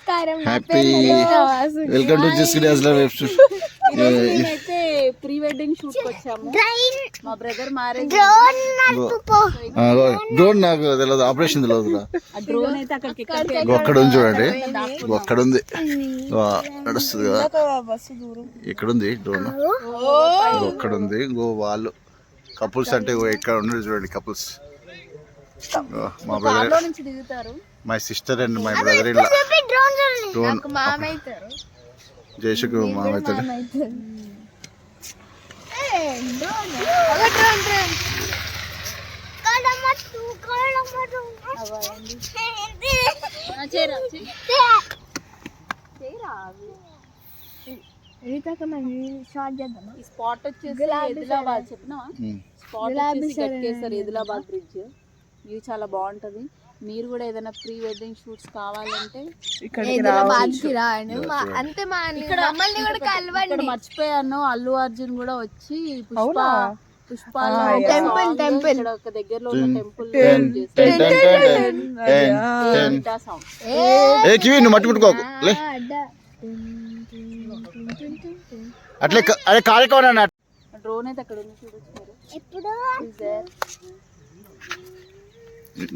Happy welcome to జిస్కి డాస్లర్ web studio. అయితే ప్రీ వెడ్డింగ్ షూట్ కి వచ్చాము. మా బ్రదర్ మ్యారేజ్. డ్రోన్ నాకు తెలియదు, ఆపరేషన్ తెలియదు. డ్రోన్ అయితే అక్కడికి ఒక్కడ ఉంది చూడండి, ఒక్కడ ఉంది నడుస్తుంది కదా. ఎక్కడుంది డ్రోన్? ఒక్కడ ఉంది. ఇంకో వాళ్ళు కపుల్స్ అంటే ఇక్కడ ఉండదు చూడండి, కపుల్స్. మా brother, my sister and my brother in law. Drone జయశకు మామ అవుతాడు. స్పాట్ వచ్చేసి ఆదిలాబాద్ చెప్పినావా? స్పాట్ వచ్చేసి గట్కేసర్ ఆదిలాబాద్ బ్రిడ్జ్. వ్యూ చాలా బాగుంటది. మీరు కూడా ఏదైనా ప్రీ వెడ్డింగ్ షూట్స్ కావాలంటే ఇక్కడ మర్చిపోయాను, అల్లు అర్జున్ కూడా వచ్చి పుష్ప టెంపుల్ ఒక దగ్గరలో ఉన్న టెంపుల్ మట్టి ముట్టుకోకు అట్లే. అదే కార్యక్రమం డ్రోన్ అయితే అక్కడ ఉంది చూడొచ్చు.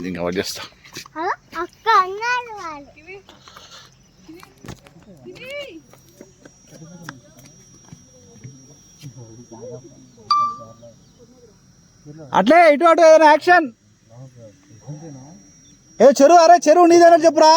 ఇంకా వాడు చేస్తా. అట్లే ఇటు అటు ఏదైనా యాక్షన్. ఏ చెరువు, అరే చెరువు నీదేనా చెప్పురా.